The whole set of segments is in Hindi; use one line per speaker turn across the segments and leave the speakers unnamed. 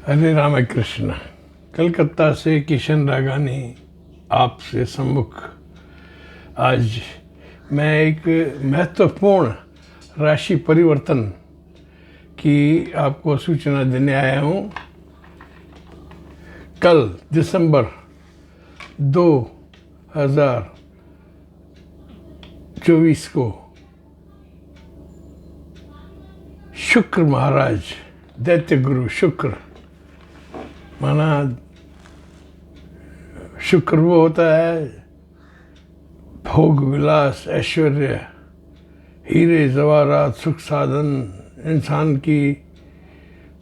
हरे राम कृष्ण। कलकत्ता से किशन रागानी आपसे सम्मुख। आज मैं एक महत्वपूर्ण राशि परिवर्तन की आपको सूचना देने आया हूँ। कल दिसंबर 2024 को शुक्र महाराज, दैत्य गुरु शुक्र, माना शुक्र वो होता है भोग विलास, ऐश्वर्य, हीरे जवाहरात, सुख साधन, इंसान की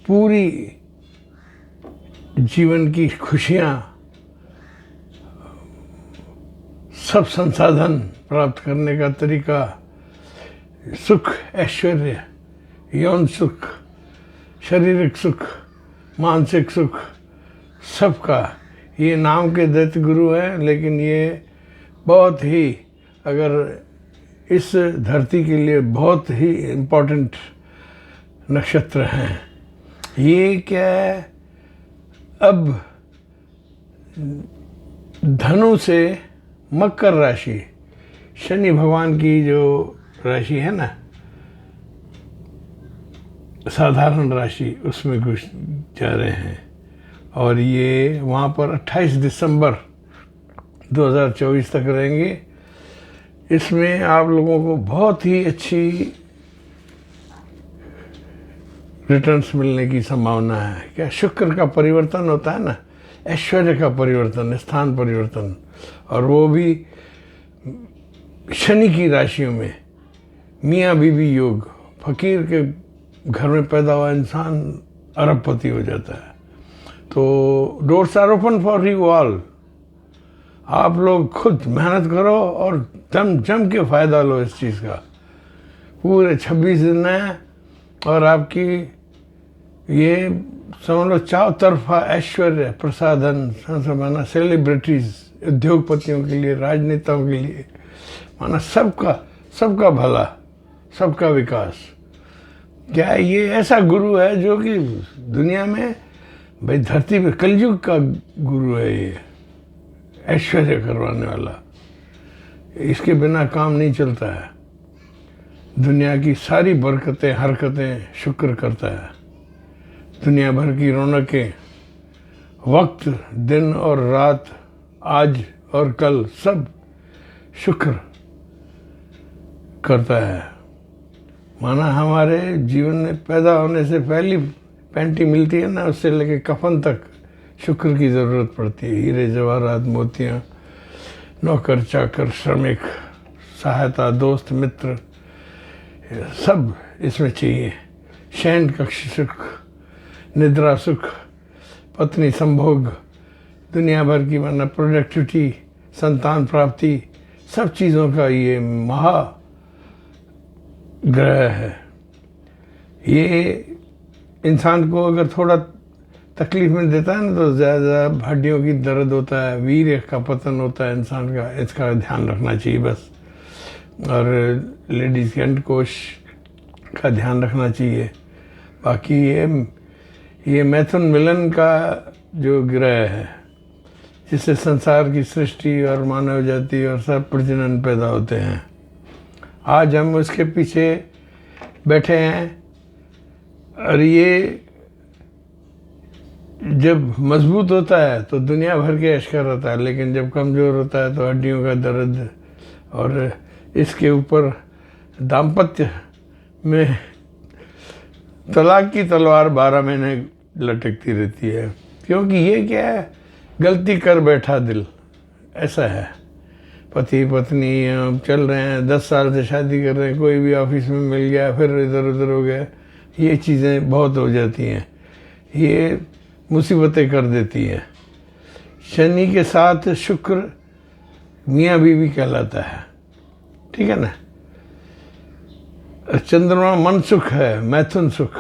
पूरी जीवन की खुशियाँ, सब संसाधन प्राप्त करने का तरीका, सुख, ऐश्वर्य, यौन सुख, शारीरिक सुख, मानसिक सुख, सबका ये नाम के दैत्य गुरु हैं। लेकिन ये बहुत ही, अगर इस धरती के लिए बहुत ही इम्पोर्टेंट नक्षत्र हैं। ये क्या है, अब धनु से मकर राशि, शनि भगवान की जो राशि है ना, साधारण राशि, उसमें घुस जा रहे हैं। और ये वहाँ पर 28 दिसंबर 2024 तक रहेंगे। इसमें आप लोगों को बहुत ही अच्छी रिटर्न्स मिलने की संभावना है। क्या शुक्र का परिवर्तन होता है ना, ऐश्वर्य का परिवर्तन, स्थान परिवर्तन, और वो भी शनि की राशियों में। मियाँ बीवी योग, फकीर के घर में पैदा हुआ इंसान अरबपति हो जाता है। तो doors are open for you all. आप लोग खुद मेहनत करो और जम के फ़ायदा लो इस चीज़ का। पूरे 26 दिन है और आपकी ये समझ लो चारों तरफा ऐश्वर्य, प्रसाधन, माना सेलिब्रिटीज़, उद्योगपतियों के लिए, राजनेताओं के लिए, माना सबका भला, सबका विकास। क्या ये ऐसा गुरु है जो कि दुनिया में, भाई धरती पे कलयुग का गुरु है। ये ऐश्वर्य करवाने वाला, इसके बिना काम नहीं चलता है। दुनिया की सारी बरकतें, हरकतें शुक्र करता है। दुनिया भर की रौनकें, वक्त, दिन और रात, आज और कल, सब शुक्र करता है। माना हमारे जीवन में पैदा होने से पहली पैंटी मिलती है ना, उससे लेके कफन तक शुक्र की ज़रूरत पड़ती है। हीरे जवाहरात, मोतियाँ, नौकर चाकर, श्रमिक, सहायता, दोस्त मित्र, सब इसमें चाहिए। शयन कक्ष सुख, निद्रा सुख, पत्नी संभोग, दुनिया भर की माना प्रोडक्टिविटी, संतान प्राप्ति, सब चीज़ों का ये महा ग्रह है। ये इंसान को अगर थोड़ा तकलीफ में देता है ना, तो ज़्यादा हड्डियों की दर्द होता है, वीर्य का पतन होता है इंसान का। इसका ध्यान रखना चाहिए बस। और लेडीज़ के अंडकोश का ध्यान रखना चाहिए। बाकी ये मैथुन मिलन का जो ग्रह है, जिससे संसार की सृष्टि और मानव जाति और सब प्रजनन पैदा होते हैं। आज हम उसके पीछे बैठे हैं। और ये जब मजबूत होता है तो दुनिया भर के ऐश कर होता है, लेकिन जब कमज़ोर होता है तो हड्डियों का दर्द। और इसके ऊपर दाम्पत्य में तलाक की तलवार 12 महीने लटकती रहती है। क्योंकि ये क्या है, गलती कर बैठा दिल, ऐसा है। पति पत्नी चल रहे हैं, 10 साल से शादी कर रहे हैं, कोई भी ऑफिस में मिल गया, फिर इधर उधर हो गया। ये चीज़ें बहुत हो जाती हैं, ये मुसीबतें कर देती हैं। शनि के साथ शुक्र मियाँ बीवी कहलाता है, ठीक है ना। चंद्रमा मन सुख है, मैथुन सुख,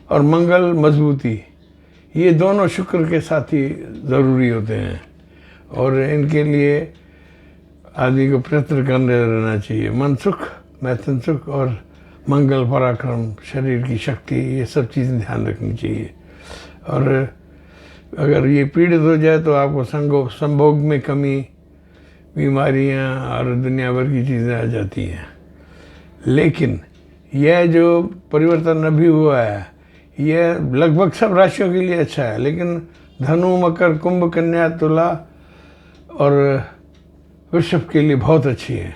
और मंगल मजबूती। ये दोनों शुक्र के साथ ही ज़रूरी होते हैं। और इनके लिए आदमी को प्रयत्न करने रहना चाहिए। मन सुख, मैथुन सुख और मंगल, पराक्रम, शरीर की शक्ति, ये सब चीज़ें ध्यान रखनी चाहिए। और अगर ये पीड़ित हो जाए तो आपको संभोग में कमी, बीमारियां और दुनिया भर की चीज़ें आ जाती हैं। लेकिन यह जो परिवर्तन अभी हुआ है यह लगभग सब राशियों के लिए अच्छा है, लेकिन धनु, मकर, कुंभ, कन्या, तुला और वृषभ के लिए बहुत अच्छी है।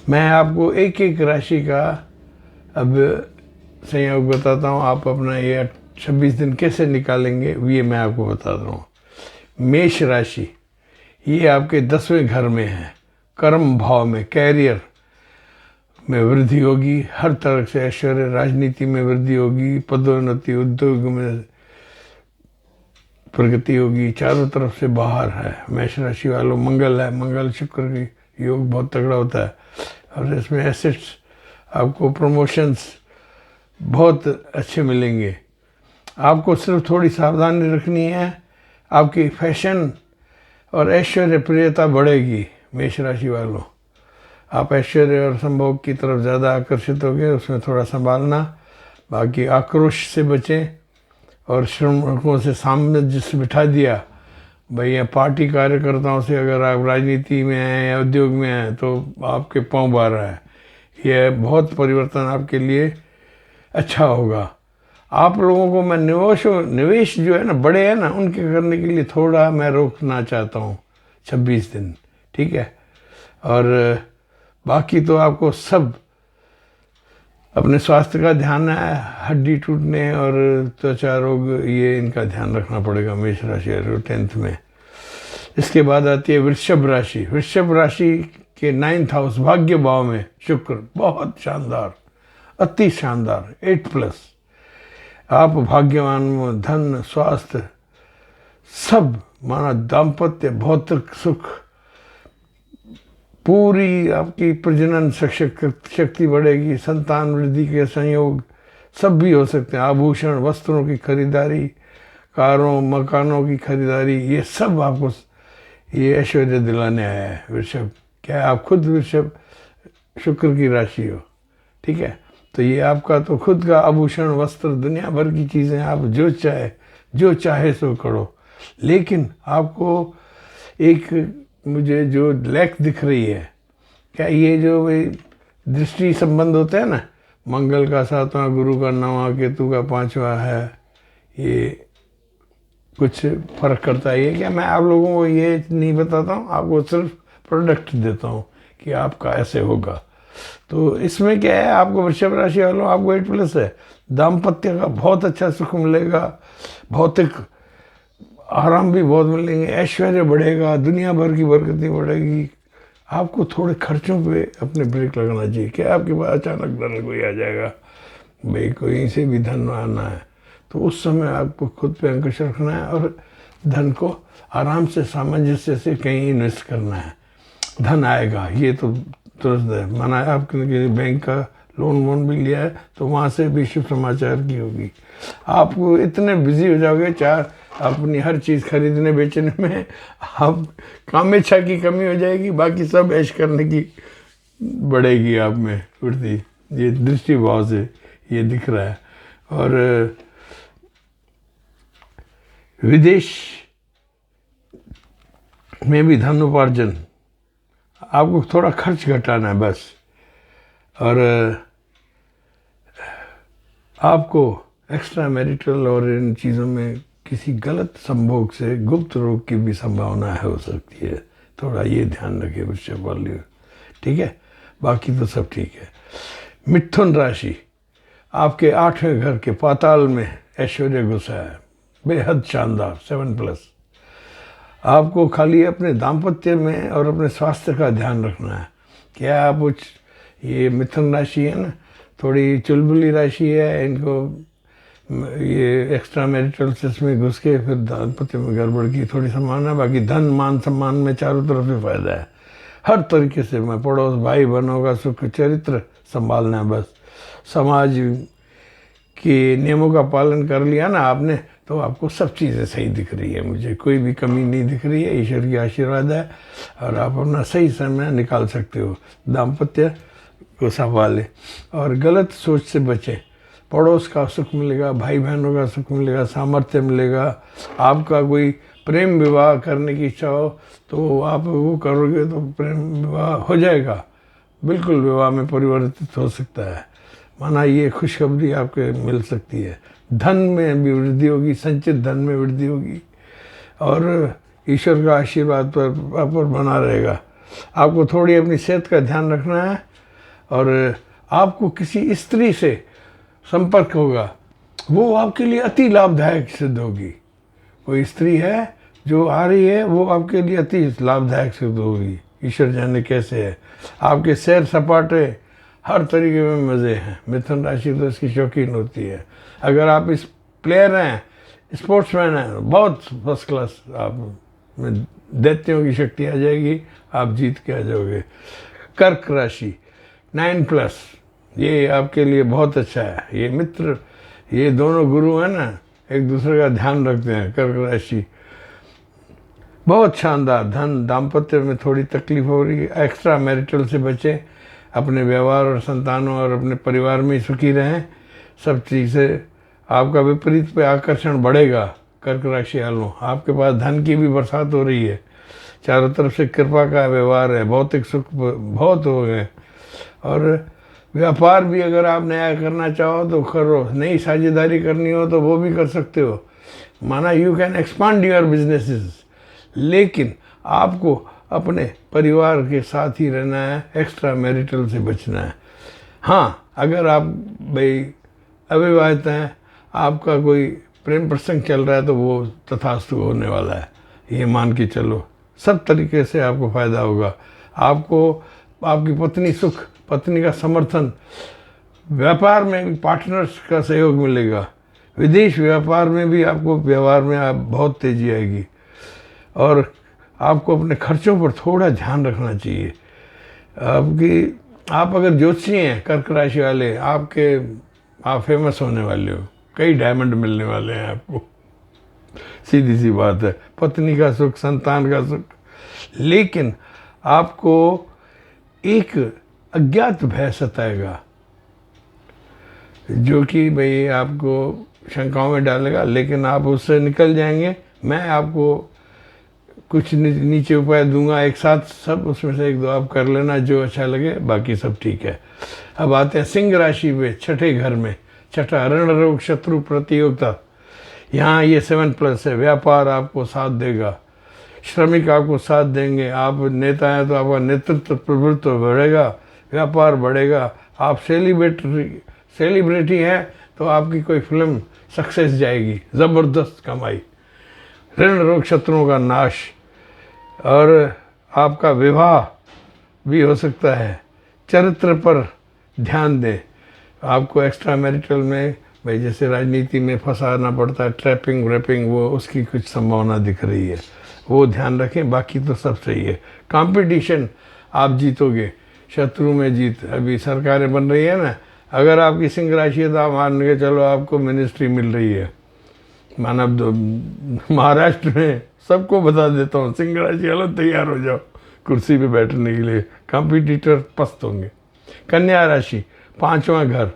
मैं आपको एक एक राशि का अब संयोग बताता हूँ। आप अपना ये 26 दिन कैसे निकालेंगे ये मैं आपको बताता हूँ। मेष राशि, ये आपके 10वें घर में है, कर्म भाव में, कैरियर में वृद्धि होगी, हर तरह से ऐश्वर्य, राजनीति में वृद्धि होगी, पदोन्नति, उद्योग में प्रगति होगी, चारों तरफ से बाहर है। मेष राशि वालों, मंगल है, मंगल शुक्र की योग बहुत तगड़ा होता है और इसमें एसेट्स, आपको प्रमोशंस बहुत अच्छे मिलेंगे। आपको सिर्फ थोड़ी सावधानी रखनी है, आपकी फैशन और ऐश्वर्य प्रियता बढ़ेगी। मेष राशि वालों, आप ऐश्वर्य और संभोग की तरफ ज़्यादा आकर्षित होंगे, उसमें थोड़ा संभालना। बाकी आक्रोश से बचें और श्रमिकों से सामंजस्य बिठा दिया। भैया पार्टी कार्यकर्ताओं से अगर आप राजनीति में हैं या उद्योग में हैं तो आपके पाँव बार है। यह बहुत परिवर्तन आपके लिए अच्छा होगा। आप लोगों को मैं निवेश जो है ना, बड़े हैं ना, उनके करने के लिए थोड़ा मैं रोकना चाहता हूँ 26 दिन, ठीक है। और बाकी तो आपको सब अपने स्वास्थ्य का ध्यान है, हड्डी टूटने और त्वचा रोग ये इनका ध्यान रखना पड़ेगा मेष राशि 10th में। इसके बाद आती है वृषभ राशि। वृषभ राशि के 9th हाउस भाग्य भाव में शुक्र, बहुत शानदार, अति शानदार, 8+। आप भाग्यवान में धन, स्वास्थ्य सब माना, दाम्पत्य, भौतिक सुख, पूरी आपकी प्रजनन शक्ति बढ़ेगी, संतान वृद्धि के संयोग सब भी हो सकते हैं। आभूषण, वस्त्रों की खरीदारी, कारों, मकानों की खरीदारी, ये सब आपको ये ऐश्वर्य दिलाने आया है वृषभ। क्या आप खुद वृषभ शुक्र की राशि हो, ठीक है। तो ये आपका तो खुद का आभूषण, वस्त्र, दुनिया भर की चीज़ें, आप जो चाहे सो करो। लेकिन आपको एक मुझे जो लैक दिख रही है, क्या ये जो दृष्टि संबंध होते हैं ना, मंगल का 7वां, गुरु का 9वां, केतु का 5वां है, ये कुछ फर्क करता है। ये क्या मैं आप लोगों को ये नहीं बताता हूँ, आपको सिर्फ प्रोडक्ट देता हूँ कि आपका ऐसे होगा। तो इसमें क्या है, आपको वृषभ राशि वालों आपको 8+ है। दाम्पत्य का बहुत अच्छा सुख मिलेगा, भौतिक आराम भी बहुत मिलेंगे, ऐश्वर्य बढ़ेगा, दुनिया भर की बरकती बढ़ेगी। आपको थोड़े खर्चों पे अपने ब्रेक लगाना चाहिए। क्या आपके पास अचानक धन कोई आ जाएगा, भाई कोई से भी धन आना है, तो उस समय आपको खुद पे अंकुश रखना है और धन को आराम से, सामंजस्य से कहीं इन्वेस्ट करना है। धन आएगा, ये तो तुरंत है। माना आपने बैंक का लोन वोन भी लिया है तो वहाँ से भी शुभ समाचार की होगी। आपको इतने बिजी हो जाओगे अपनी हर चीज़ खरीदने बेचने में, आप कामेच्छा की कमी हो जाएगी, बाकी सब ऐश करने की बढ़ेगी आप में वृद्धि। ये दृष्टि भाव से ये दिख रहा है। और विदेश में भी धन उपार्जन, आपको थोड़ा खर्च घटाना है बस। और आपको एक्स्ट्रा मैरिटल और इन चीज़ों में किसी गलत संभोग से गुप्त रोग की भी संभावना हो सकती है, थोड़ा ये ध्यान रखिए वृषभ वाले, ठीक है। बाकी तो सब ठीक है। मिथुन राशि, आपके 8वें घर के पाताल में ऐश्वर्य घुसा है, बेहद शानदार, 7+। आपको खाली अपने दाम्पत्य में और अपने स्वास्थ्य का ध्यान रखना है। क्या आप कुछ, ये मिथुन राशि है ना, थोड़ी चुलबुली राशि है, इनको ये एक्स्ट्रा मैरिटल में घुस के फिर दाम्पत्य में गड़बड़ की थोड़ी संभावना। बाकी धन, मान, सम्मान में चारों तरफ से फायदा है, हर तरीके से। मैं पड़ोस, भाई बहनों का सुख, चरित्र संभालना है बस। समाज के नियमों का पालन कर लिया ना आपने, तो आपको सब चीज़ें सही दिख रही है, मुझे कोई भी कमी नहीं दिख रही है। ईश्वर की आशीर्वाद है और आप अपना सही समय निकाल सकते हो। दाम्पत्य को संभालें और गलत सोच से बचें। पड़ोस का सुख मिलेगा, भाई बहनों का सुख मिलेगा, सामर्थ्य मिलेगा। आपका कोई प्रेम विवाह करने की इच्छा हो तो आप वो करोगे तो प्रेम विवाह हो जाएगा, बिल्कुल विवाह में परिवर्तित हो सकता है। माना ये खुशखबरी आपके मिल सकती है। धन में भी वृद्धि होगी, संचित धन में वृद्धि होगी और ईश्वर का आशीर्वाद पर बना रहेगा। आपको थोड़ी अपनी सेहत का ध्यान रखना है और आपको किसी स्त्री से संपर्क होगा, वो आपके लिए अति लाभदायक सिद्ध होगी। कोई स्त्री है जो आ रही है, वो आपके लिए अति लाभदायक सिद्ध होगी। ईश्वर जाने कैसे है। आपके सैर सपाटे हर तरीके में मज़े हैं। मिथुन राशि तो इसकी शौकीन होती है। अगर आप इस प्लेयर हैं, स्पोर्ट्समैन हैं, बहुत फर्स्ट क्लास आप में दैत्यों की शक्ति आ जाएगी, आप जीत के आ जाओगे। कर्क राशि 9+, ये आपके लिए बहुत अच्छा है। ये मित्र, ये दोनों गुरु हैं ना, एक दूसरे का ध्यान रखते हैं। कर्क राशि बहुत शानदार। धन दाम्पत्य में थोड़ी तकलीफ हो रही है, एक्स्ट्रा मैरिटल से बचें, अपने व्यवहार और संतानों और अपने परिवार में सुखी रहें। सब चीज़ें आपका विपरीत पे आकर्षण बढ़ेगा। कर्क राशि वालों, आपके पास धन की भी बरसात हो रही है, चारों तरफ से कृपा का व्यवहार है, भौतिक सुख बहुत हो गए। और व्यापार भी अगर आप नया करना चाहो तो करो, नई साझेदारी करनी हो तो वो भी कर सकते हो। माना you can expand your businesses, लेकिन आपको अपने परिवार के साथ ही रहना है, एक्स्ट्रा मैरिटल से बचना है। हाँ, अगर आप भाई अविवाहित हैं, आपका कोई प्रेम प्रसंग चल रहा है तो वो तथास्तु होने वाला है, ये मान के चलो। सब तरीके से आपको फ़ायदा होगा। आपको आपकी पत्नी सुख, पत्नी का समर्थन, व्यापार में भी पार्टनर्स का सहयोग मिलेगा। विदेश व्यापार में भी आपको व्यवहार में आप बहुत तेज़ी आएगी और आपको अपने खर्चों पर थोड़ा ध्यान रखना चाहिए। आप अगर ज्योतिषी हैं कर्क राशि वाले, आप फेमस होने वाले हो, कई डायमंड मिलने वाले हैं आपको, सीधी सी बात है। पत्नी का सुख, संतान का सुख, लेकिन आपको एक अज्ञात भय सताएगा जो कि भाई आपको शंकाओं में डालेगा, लेकिन आप उससे निकल जाएंगे। मैं आपको कुछ नीचे उपाय दूंगा एक साथ, सब उसमें से 1-2 आप कर लेना जो अच्छा लगे, बाकी सब ठीक है। अब आते हैं सिंह राशि पे, छठे घर में। छठा ऋण रोग शत्रु प्रतियोगिता, यहाँ ये 7+ है। व्यापार आपको साथ देगा, श्रमिक आपको साथ देंगे। आप नेता हैं तो आपका नेतृत्व प्रभुत्व बढ़ेगा, व्यापार बढ़ेगा। आप सेलिब्रिटी हैं तो आपकी कोई फिल्म सक्सेस जाएगी, ज़बरदस्त कमाई। ऋण रोग शत्रुओं का नाश और आपका विवाह भी हो सकता है। चरित्र पर ध्यान दें। आपको एक्स्ट्रा मैरिटल में भाई जैसे राजनीति में फंसाना पड़ता है, ट्रैपिंग व्रैपिंग, वो उसकी कुछ संभावना दिख रही है, वो ध्यान रखें। बाकी तो सब सही है। कंपटीशन आप जीतोगे, शत्रु में जीत। अभी सरकारें बन रही है ना, अगर आपकी सिंह राशि है तो आप मान के चलो आपको मिनिस्ट्री मिल रही है। मानव तो महाराष्ट्र में सबको बता देता हूँ, सिंह राशि वालों तैयार हो जाओ कुर्सी पे बैठने के लिए, कंपटीटर पस्त होंगे। कन्या राशि 5वां घर,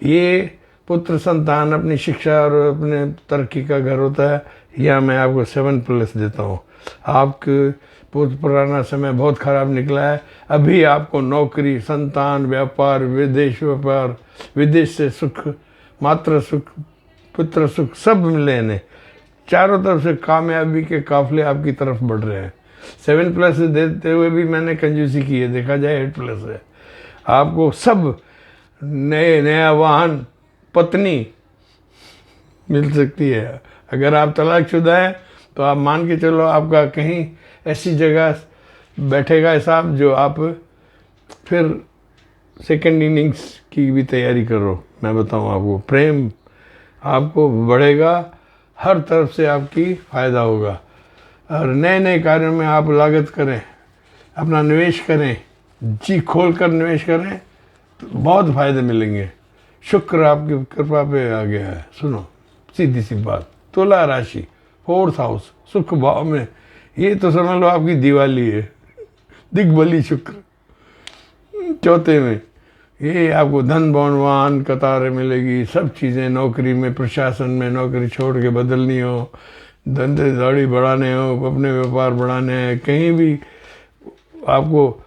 ये पुत्र संतान, अपनी शिक्षा और अपने तरक्की का घर होता है। यह मैं आपको 7+ देता हूँ। आपके पुराना समय बहुत खराब निकला है, अभी आपको नौकरी, संतान, व्यापार, विदेश व्यापार, विदेश से सुख, मातृ सुख, पुत्र सुख सब मिले इन्हें। चारों तरफ से कामयाबी के काफले आपकी तरफ बढ़ रहे हैं। 7+ देते हुए भी मैंने कंजूसी की है, देखा जाए 8+ है। आपको सब नया वाहन, पत्नी मिल सकती है। अगर आप तलाकशुदा हैं तो आप मान के चलो आपका कहीं ऐसी जगह बैठेगा हिसाब जो आप फिर सेकंड इनिंग्स की भी तैयारी करो। मैं बताऊं आपको, प्रेम आपको बढ़ेगा, हर तरफ से आपकी फ़ायदा होगा और नए नए कार्यों में आप लागत करें, अपना निवेश करें, जी खोल कर निवेश करें तो बहुत फ़ायदे मिलेंगे। शुक्र आपकी कृपा पे आ गया है। सुनो सीधी सी बात, तुला राशि 4th हाउस सुख भाव में, ये तो समझ लो आपकी दिवाली है। दिग्बली शुक्र 4थे में, ये आपको धन बहुवान कतारें मिलेगी, सब चीज़ें, नौकरी में, प्रशासन में नौकरी छोड़ के बदलनी हो, धंधे दाड़ी बढ़ाने हो, अपने व्यापार बढ़ाने हैं, कहीं भी आपको,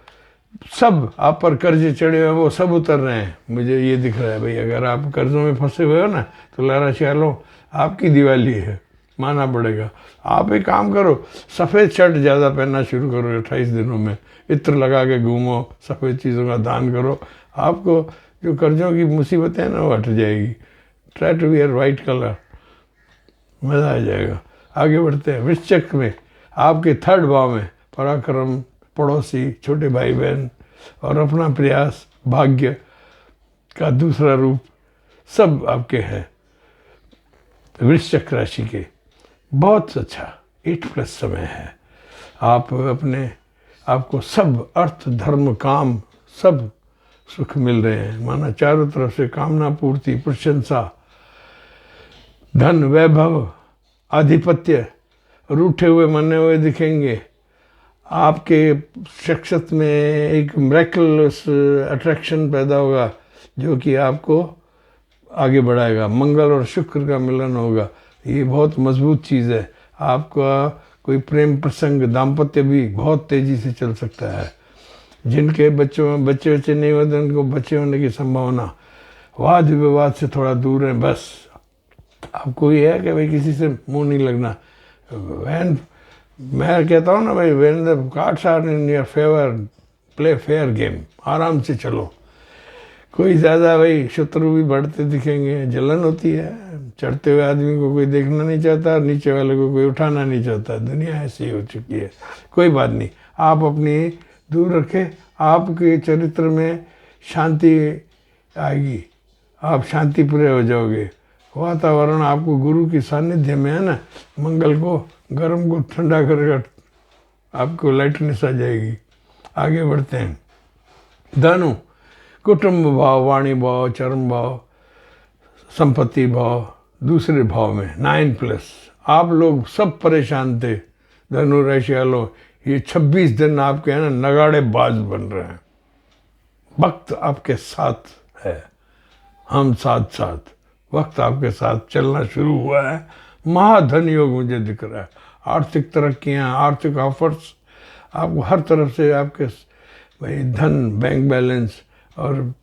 सब आप पर कर्जे चढ़े हुए हैं वो सब उतर रहे हैं। मुझे ये दिख रहा है भाई, अगर आप कर्जों में फंसे हुए हो ना तो लारा श्यालो आपकी दिवाली है, मानना पड़ेगा। आप एक काम करो, सफ़ेद शर्ट ज़्यादा पहनना शुरू करो 28 दिनों में, इत्र लगा के घूमो, सफ़ेद चीज़ों का दान करो, आपको जो कर्जों की मुसीबतें हैं ना वो हट जाएगी। Try to wear white colour, मज़ा आ जाएगा। आगे बढ़ते हैं। वृश्चिक में आपके 3rd भाव में पराक्रम, पड़ोसी, छोटे भाई बहन और अपना प्रयास, भाग्य का दूसरा रूप, सब आपके हैं। वृश्चिक राशि के बहुत अच्छा 8+ समय है। आप अपने आपको सब अर्थ, धर्म, काम, सब सुख मिल रहे हैं। माना चारों तरफ से कामना पूर्ति, प्रशंसा, धन, वैभव, आधिपत्य, रूठे हुए मरने हुए दिखेंगे। आपके शख्सियत में एक मिरेकलस अट्रैक्शन पैदा होगा जो कि आपको आगे बढ़ाएगा। मंगल और शुक्र का मिलन होगा, ये बहुत मजबूत चीज़ है। आपका कोई प्रेम प्रसंग, दाम्पत्य भी बहुत तेज़ी से चल सकता है। जिनके बच्चे नहीं होते उनको बच्चे होने की संभावना, वाद विवाद से थोड़ा दूर है। बस आपको ये है कि भाई किसी से मुंह नहीं लगना। मैं कहता हूँ ना भाई, when the cards are in your favour play fair game, आराम से चलो। कोई ज़्यादा भाई शत्रु भी बढ़ते दिखेंगे, जलन होती है। चढ़ते हुए आदमी को कोई देखना नहीं चाहता, नीचे वाले को कोई उठाना नहीं चाहता। दुनिया ऐसी हो चुकी है। कोई बात नहीं, आप अपनी दूर रखें, आपके चरित्र में शांति आएगी, आप शांति प्रिय हो जाओगे। वातावरण आपको गुरु की सानिध्य में है ना, मंगल को गर्म को ठंडा करेगा, आपको लाइटनेस आ जाएगी। आगे बढ़ते हैं। धनु, कुटुंब भाव, वाणी भाव, चर्म भाव, संपत्ति भाव, दूसरे भाव में 9+। आप लोग सब परेशान थे धनु राशि वालों, ये 26 दिन आपके है ना नगाड़े बाज बन रहे हैं। वक्त आपके साथ है, हम साथ साथ, वक्त आपके साथ चलना शुरू हुआ है। महाधन योग मुझे दिख रहा है। आर्थिक तरक्कियाँ, आर्थिक ऑफर्स, आपको हर तरफ से आपके भाई धन, बैंक बैलेंस और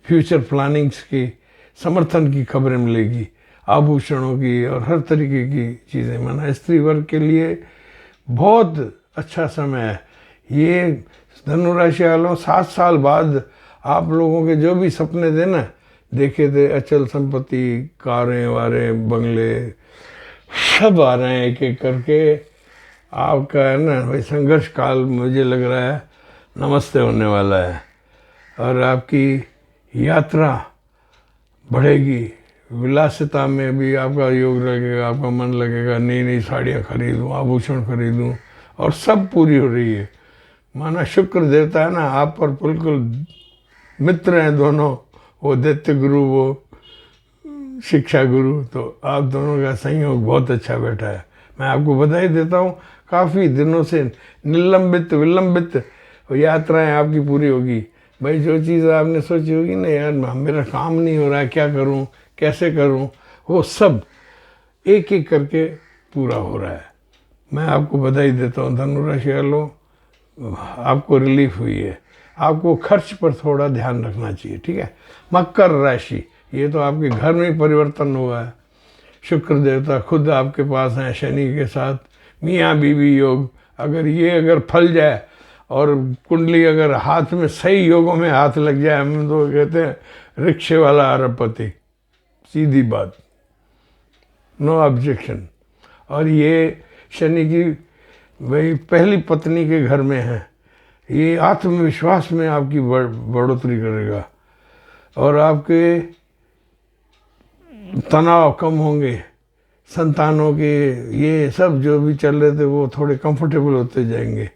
फ्यूचर प्लानिंग्स की, समर्थन की खबरें मिलेगी। आभूषणों की और हर तरीके की चीज़ें, माना स्त्री वर्ग के लिए बहुत अच्छा समय है। ये धनु राशि वालों 7 साल बाद आप लोगों के जो भी सपने थे ना, देखे थे, अचल संपत्ति, कारें वारें, बंगले, सब आ रहे हैं एक एक करके। आपका है ना भाई संघर्ष काल मुझे लग रहा है नमस्ते होने वाला है। और आपकी यात्रा बढ़ेगी, विलासिता में भी आपका योग लगेगा, आपका मन लगेगा नई नई साड़ियाँ खरीदूँ, आभूषण खरीदूँ, और सब पूरी हो रही है। माना शुक्र देवता है ना आप पर बिल्कुल मित्र हैं दोनों, वो दैत्य गुरु, वो शिक्षा गुरु, तो आप दोनों का संयोग बहुत अच्छा बैठा है। मैं आपको बधाई देता हूँ। काफ़ी दिनों से निलंबित विलंबित यात्राएं आपकी पूरी होगी। भाई जो चीज़ आपने सोची होगी ना, यार मेरा काम नहीं हो रहा है, क्या करूँ, कैसे करूँ, वो सब एक एक करके पूरा हो रहा है। मैं आपको बधाई देता हूँ धनु राशि वालों, आपको रिलीफ हुई है। आपको खर्च पर थोड़ा ध्यान रखना चाहिए, ठीक है। मकर राशि, ये तो आपके घर में परिवर्तन हुआ है। शुक्र देवता खुद आपके पास हैं शनि के साथ। मियाँ बीवी योग, अगर फल जाए और कुंडली अगर हाथ में सही योगों में हाथ लग जाए, हम तो कहते हैं रिक्शे वाला अरबपति, सीधी बात, नो ऑब्जेक्शन। और ये शनि की वही पहली पत्नी के घर में है, ये आत्मविश्वास में आपकी बढ़ोतरी करेगा और आपके तनाव कम होंगे। संतानों के ये सब जो भी चल रहे थे वो थोड़े कंफर्टेबल होते जाएंगे।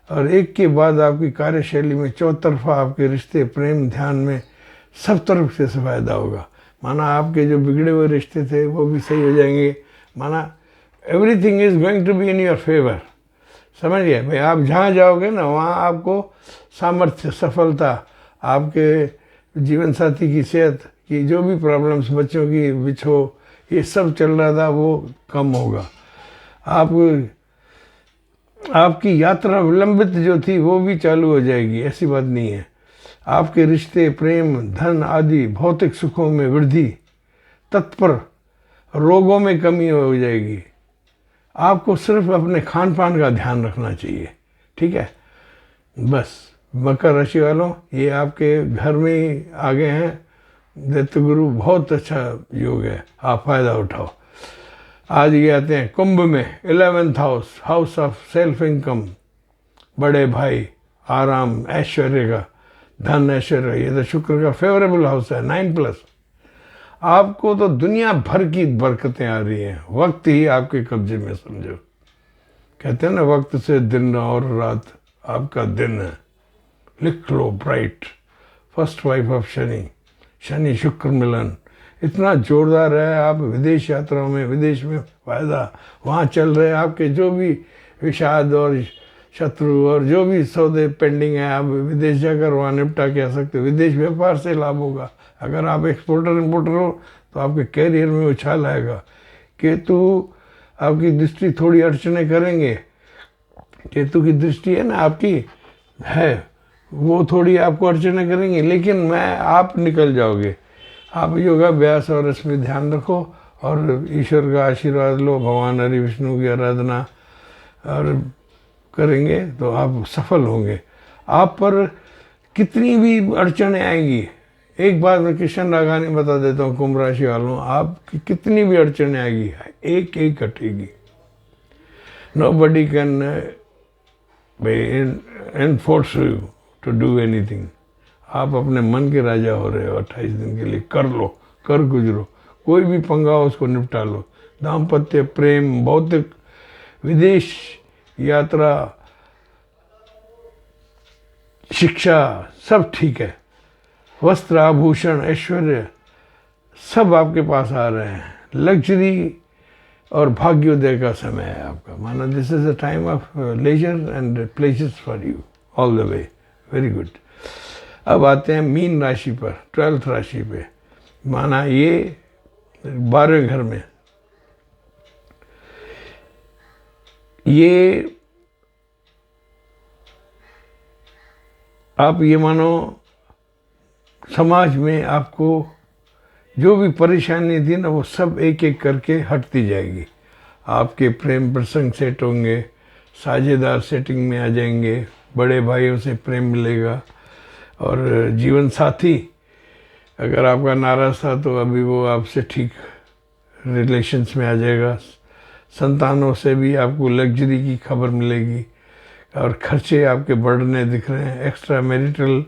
और एक के बाद आपकी कार्यशैली में चौतरफा आपके रिश्ते, प्रेम, ध्यान में सब तरफ से फ़ायदा होगा। माना आपके जो बिगड़े हुए रिश्ते थे वो भी सही हो जाएंगे। माना everything is going to be in your favour. समझ गए भाई, आप जहाँ जाओगे ना वहाँ आपको सामर्थ्य, सफलता, आपके जीवन साथी की सेहत की जो भी प्रॉब्लम्स, बच्चों की बिछो, ये सब चल रहा था वो कम होगा। आप आपकी यात्रा विलंबित जो थी वो भी चालू हो जाएगी, ऐसी बात नहीं है। आपके रिश्ते, प्रेम, धन आदि भौतिक सुखों में वृद्धि, तत्पर रोगों में कमी हो जाएगी। आपको सिर्फ अपने खान पान का ध्यान रखना चाहिए, ठीक है। बस मकर राशि वालों, ये आपके घर में ही आ गए हैं दैत्य गुरु, बहुत अच्छा योग है, आप फायदा उठाओ। आज ये आते हैं कुंभ में, 11th house, house of self income, बड़े भाई, आराम, ऐश्वर्य का, धन ऐश्वर्य, ये तो शुक्र का फेवरेबल हाउस है, 9+। आपको तो दुनिया भर की बरकतें आ रही हैं, वक्त ही आपके कब्जे में समझो। कहते हैं ना, वक्त से दिन और रात आपका दिन है। लिख लो bright, first wife of Shani, Shani Shukra मिलन इतना जोरदार है। आप विदेश यात्राओं में, विदेश में फायदा, वहाँ चल रहे आपके जो भी विषाद और शत्रु और जो भी सौदे पेंडिंग है, आप विदेश जाकर वहाँ निपटा के आ सकते हो। विदेश व्यापार से लाभ होगा। अगर आप एक्सपोर्टर इंपोर्टर हो तो आपके कैरियर में उछाल आएगा। केतु आपकी दृष्टि थोड़ी अड़चने करेंगे, केतु की दृष्टि है ना आपकी है, वो थोड़ी आपको अड़चने करेंगे, लेकिन आप निकल जाओगे। आप योगाभ्यास और इसमें ध्यान रखो और ईश्वर का आशीर्वाद लो, भगवान हरि विष्णु की आराधना और करेंगे तो आप सफल होंगे। आप पर कितनी भी अड़चने आएंगी, एक बात मैं किशन रागानी बता देता हूँ कुंभ राशि वालों, आपकी कितनी भी अड़चने आएगी, एक एक हटेगी। Nobody can enforce you to do anything. आप अपने मन के राजा हो रहे हो। 28 दिन के लिए कर लो, कर गुजरो, कोई भी पंगा हो उसको निपटा लो। दाम्पत्य, प्रेम, भौतिक, विदेश यात्रा, शिक्षा, सब ठीक है। वस्त्र, आभूषण, ऐश्वर्य सब आपके पास आ रहे हैं। लग्जरी और भाग्योदय का समय है आपका। माना this is a time of leisure and pleasures for you all the way. Very good. अब आते हैं मीन राशि पर, 12th राशि पे। माना ये 12वें घर में, ये आप ये मानो समाज में आपको जो भी परेशानी थी ना वो सब एक एक करके हटती जाएगी। आपके प्रेम प्रसंग सेट होंगे, साझेदार सेटिंग में आ जाएंगे, बड़े भाइयों से प्रेम मिलेगा और जीवन साथी अगर आपका नाराज था तो अभी वो आपसे ठीक रिलेशंस में आ जाएगा। संतानों से भी आपको लग्जरी की खबर मिलेगी और खर्चे आपके बढ़ने दिख रहे हैं। एक्स्ट्रा मैरिटल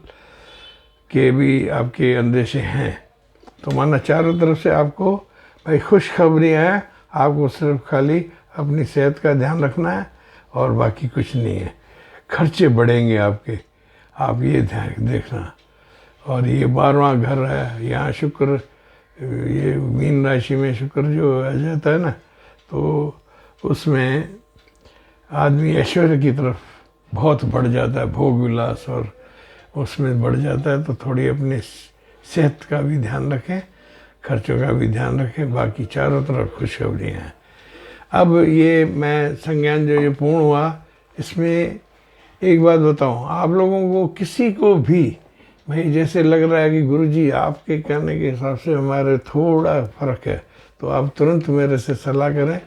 के भी आपके अंदेशे हैं। तो माना चारों तरफ से आपको भाई खुशखबरियाँ हैं। आपको सिर्फ खाली अपनी सेहत का ध्यान रखना है और बाकी कुछ नहीं है। खर्चे बढ़ेंगे आपके, आप ये ध्यान देखना। और ये 12वां घर है, यहाँ शुक्र, ये मीन राशि में शुक्र जो आ जाता है ना, तो उसमें आदमी ऐश्वर्य की तरफ बहुत बढ़ जाता है, भोग विलास और उसमें बढ़ जाता है। तो थोड़ी अपनी सेहत का भी ध्यान रखें, खर्चों का भी ध्यान रखें, बाकी चारों तरफ खुशखबरियाँ हैं। अब ये मैं संज्ञान जो ये पूर्ण हुआ, इसमें एक बात बताऊं, आप लोगों को किसी को भी भाई जैसे लग रहा है कि गुरुजी आपके कहने के हिसाब से हमारे थोड़ा फर्क है, तो आप तुरंत मेरे से सलाह करें।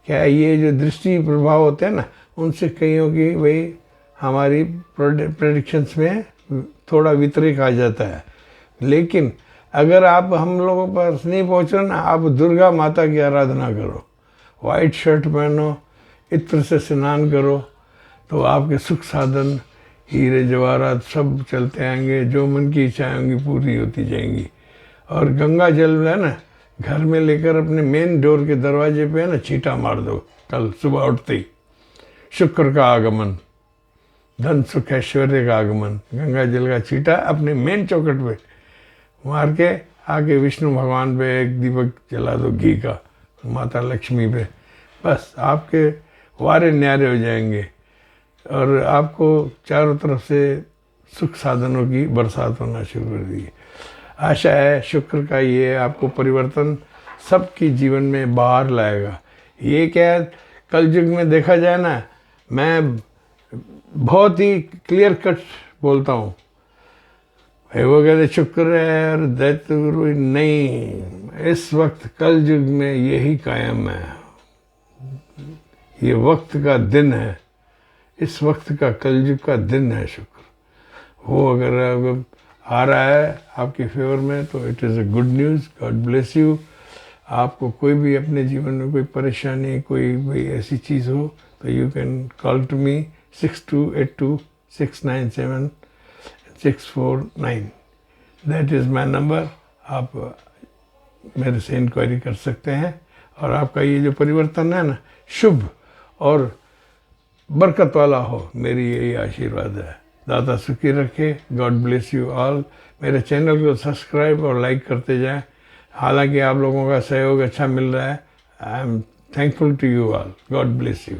क्या ये जो दृष्टि प्रभाव होते हैं ना, उनसे कईयों की भाई हमारी प्रेडिक्शंस में थोड़ा वितरिक आ जाता है। लेकिन अगर आप हम लोगों पास नहीं पहुँच रहे ना, आप दुर्गा माता की आराधना करो, वाइट शर्ट पहनो, इत्र से स्नान करो, तो आपके सुख साधन, हीरे जवाहरात सब चलते आएंगे। जो मन की इच्छाएं होंगी पूरी होती जाएंगी। और गंगा जल है ना, घर में लेकर अपने मेन डोर के दरवाजे पे है ना छींटा मार दो कल सुबह उठते ही। शुक्र का आगमन, धन सुख ऐश्वर्य का आगमन, गंगा जल का छींटा अपने मेन चौखट पे मार के आके विष्णु भगवान पे एक दीपक जला दो घी का, माता लक्ष्मी पे, बस आपके वारे न्यारे हो जाएंगे और आपको चारों तरफ से सुख साधनों की बरसात होना शुरू कर दी। आशा है शुक्र का ये आपको परिवर्तन सबकी जीवन में बाहर लाएगा। ये क्या है, कल युग में देखा जाए ना, मैं बहुत ही क्लियर कट बोलता हूँ। वो कहते शुक्र है और दैत्य गुरु, नहीं, इस वक्त कल युग में यही कायम है। ये वक्त का दिन है, इस वक्त का कलयुग का दिन है शुक्र। वो अगर आ रहा है आपके फेवर में तो it is a good news. God bless you. आपको कोई भी अपने जीवन में कोई परेशानी, कोई भी ऐसी चीज़ हो तो you can call to me 6282697649। That is my number. आप मेरे से इंक्वायरी कर सकते हैं। और आपका ये जो परिवर्तन है ना, शुभ और बरकत वाला हो, मेरी यही आशीर्वाद है। दाता सुखी रखे। God bless you all. मेरे चैनल को सब्सक्राइब और लाइक करते जाएं। हालांकि आप लोगों का सहयोग अच्छा मिल रहा है। I am thankful to you all. God bless you.